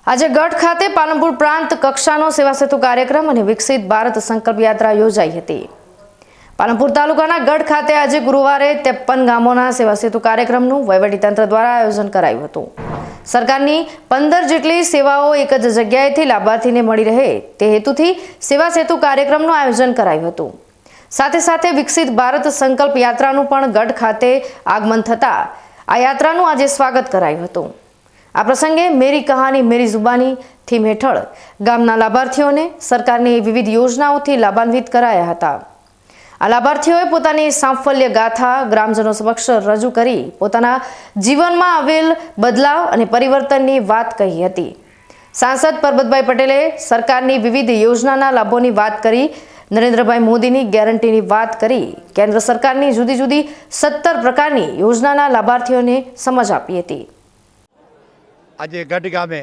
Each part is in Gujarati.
આજે ગઢ ખાતે પાલનપુર પ્રાંત કક્ષાનો સેવા સેતુ કાર્યક્રમ અને વિકસિત ભારત સંકલ્પ યાત્રા યોજાઈ હતી। પાલનપુર તાલુકાના ગઢ ખાતે આજે ગુરુવારે 53 ગામોના સેવા સેતુ કાર્યક્રમનું વહીવટીતંત્ર દ્વારા આયોજન કરાયું હતું। સરકારની 15 જેટલી સેવાઓ એક જ જગ્યાએથી લાભાર્થીને મળી રહે તે હેતુથી સેવા સેતુ કાર્યક્રમનું આયોજન કરાયું હતું। સાથે સાથે વિકસિત ભારત સંકલ્પ યાત્રાનું પણ ગઢ ખાતે આગમન થતા આ યાત્રાનું આજે સ્વાગત કરાયું હતું। આ પ્રસંગે મેરી કહાની મેરી जुबानी થીમ હેઠળ ગામના લાભાર્થીઓને સરકારની વિવિધ યોજનાઓથી લાભાન્વિત કરાયા હતા। આ લાભાર્થીઓએ પોતાની સાફલ્ય ગાથા ગ્રામજનો સમક્ષ રજૂ કરી પોતાના જીવનમાં આવેલ બદલાવ અને પરિવર્તનની વાત કહી હતી। સાંસદ પરબતભાઈ પટેલે સરકારની વિવિધ યોજનાના લાભોની વાત કરી, નરેન્દ્રભાઈ મોદીની ગેરંટીની વાત કરી, કેન્દ્ર સરકારની જુદી જુદી 17 પ્રકારની યોજનાના લાભાર્થીઓને સમજ આપી હતી। આજે ગઢ ગામે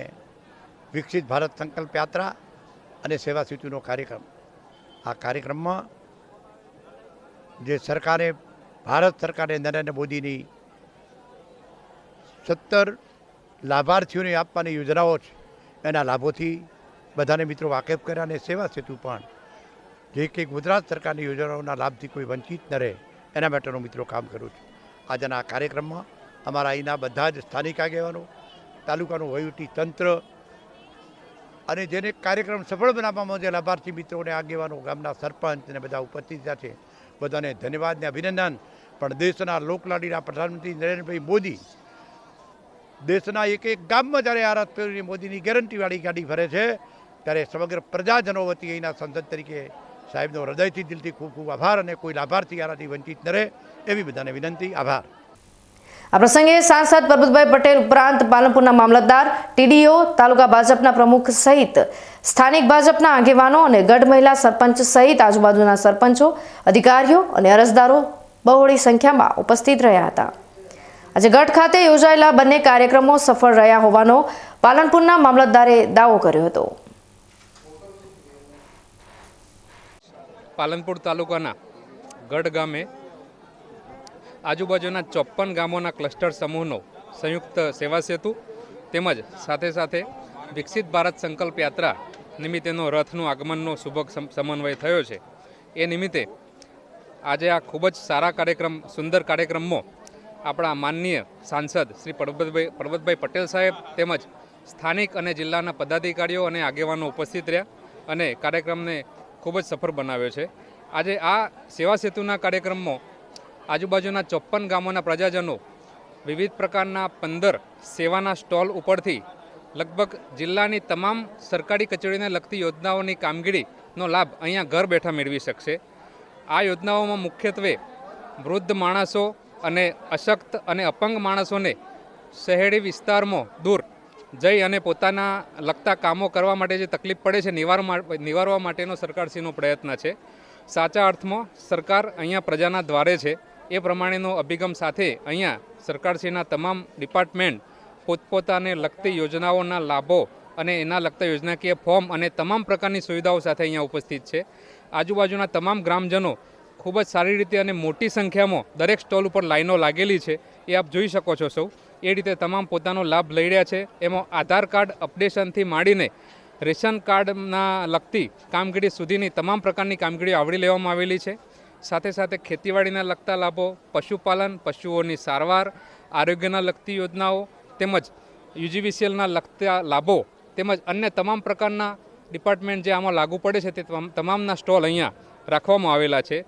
વિકસિત ભારત સંકલ્પ યાત્રા અને સેવા સેતુનો કાર્યક્રમ, આ કાર્યક્રમમાં જે સરકારે ભારત સરકારે નરેન્દ્ર મોદીની 17 લાભાર્થીઓને આપવાની યોજનાઓ છે એના લાભોથી બધાને મિત્રો વાકેફ કર્યા અને સેવા સેતુ પણ જે કે ગુજરાત સરકારની યોજનાઓના લાભથી કોઈ વંચિત ન રહે એના માટેનું મિત્રો કામ કરું છું। આજના કાર્યક્રમમાં અમારા અહીંના બધા જ સ્થાનિક આગેવાનો, તાલુકાનું વહીવટી તંત્ર અને જેને કાર્યક્રમ સફળ બનાવવામાં જે લાભાર્થી મિત્રોને આગેવાનો, ગામના સરપંચ અને બધા ઉપસ્થિત થયા છે, બધાને ધન્યવાદ ને અભિનંદન। પણ દેશના લોકલાડીના પ્રધાનમંત્રી નરેન્દ્રભાઈ મોદી દેશના એક એક ગામમાં જ્યારે આરતી મોદીની ગેરંટીવાળી ગાડી ફરે છે ત્યારે સમગ્ર પ્રજાજનો વતી અહીંના સંસદ તરીકે સાહેબનો હૃદયથી દિલથી ખૂબ ખૂબ આભાર અને કોઈ લાભાર્થી આનાથી વંચિત ન રહે એવી બધાને વિનંતી, આભાર। આ પ્રસંગે સાંસદ પરબતભાઈ પટેલ ઉપરાંત પાલનપુરના મામલતદાર, ટીડીઓ, તાલુકા ભાજપના પ્રમુખ સહિત સ્થાનિક ભાજપના આગેવાનો અને ગઢ મહિલા સરપંચ સહિત આજુબાજુના સરપંચો, અધિકારીઓ અને અરજદારો બહોળી સંખ્યામાં ઉપસ્થિત રહ્યા હતા। આજે ગઢ ખાતે યોજાયેલા બંને કાર્યક્રમો સફળ રહ્યા હોવાનો પાલનપુરના મામલતદારે દાવો કર્યો હતો। પાલનપુર તાલુકાના ગઢ ગામે આજુબાજુના 54 ગામોના ક્લસ્ટર સમૂહનો સંયુક્ત સેવા સેતુ તેમજ સાથે સાથે વિકસિત ભારત સંકલ્પ યાત્રા નિમિત્તેનો રથનું આગમનનો શુભ સમન્વય થયો છે। એ નિમિત્તે આજે આ ખૂબ જ સારા કાર્યક્રમ, સુંદર કાર્યક્રમમાં આપણા માનનીય સાંસદ શ્રી પરબતભાઈ પટેલ સાહેબ તેમજ સ્થાનિક અને જિલ્લાના પદાધિકારીઓ અને આગેવાનો ઉપસ્થિત રહ્યા અને કાર્યક્રમને ખૂબ જ સફળ બનાવ્યો છે। આજે આ સેવા સેતુના કાર્યક્રમમાં આજુબાજુના 54 ગામોના પ્રજાજનો વિવિધ પ્રકારના 15 સેવાના સ્ટોલ ઉપરથી લગભગ જિલ્લાની તમામ સરકારી કચેરીને લગતી યોજનાઓની કામગીરીનો લાભ અહીંયા ઘર બેઠા મેળવી શકશે। આ યોજનાઓમાં મુખ્યત્વે વૃદ્ધ માણસો અને અશક્ત અને અપંગ માણસોને શહેરી વિસ્તારમાં દૂર જઈ અને પોતાના લગતા કામો કરવા માટે જે તકલીફ પડે છે નિવારવા માટેનો સરકારશ્રીનો પ્રયત્ન છે। સાચા અર્થમાં સરકાર અહીંયા પ્રજાના દ્વારે છે એ પ્રમાણેનો અભિગમ સાથે અહીંયા સરકારશ્રીના તમામ ડિપાર્ટમેન્ટ પોતપોતાને લગતી યોજનાઓના લાભો અને એના લગતા યોજનાકીય ફોર્મ અને તમામ પ્રકારની સુવિધાઓ સાથે અહીંયા ઉપસ્થિત છે। આજુબાજુના તમામ ગ્રામજનો ખૂબ જ સારી રીતે અને મોટી સંખ્યામાં દરેક સ્ટોલ ઉપર લાઈનો લાગેલી છે, એ આપ જોઈ શકો છો સૌ। એ રીતે તમામ પોતાનો લાભ લઈ રહ્યા છે। એમાં આધાર કાર્ડ અપડેશનથી માંડીને રેશન કાર્ડના લગતી કામગીરી સુધીની તમામ પ્રકારની કામગીરી આવરી લેવામાં આવેલી છે। સાથે સાથે ખેતીવાડીના લગતા લાભો, પશુપાલન, પશુઓની સારવાર, આરોગ્યના લગતી યોજનાઓ તેમજ યુજીવીસીએલના લગતા લાભો તેમજ અન્ય તમામ પ્રકારના ડિપાર્ટમેન્ટ જે આમાં લાગુ પડે છે તે તમામના સ્ટોલ અહીંયા રાખવામાં આવેલા છે।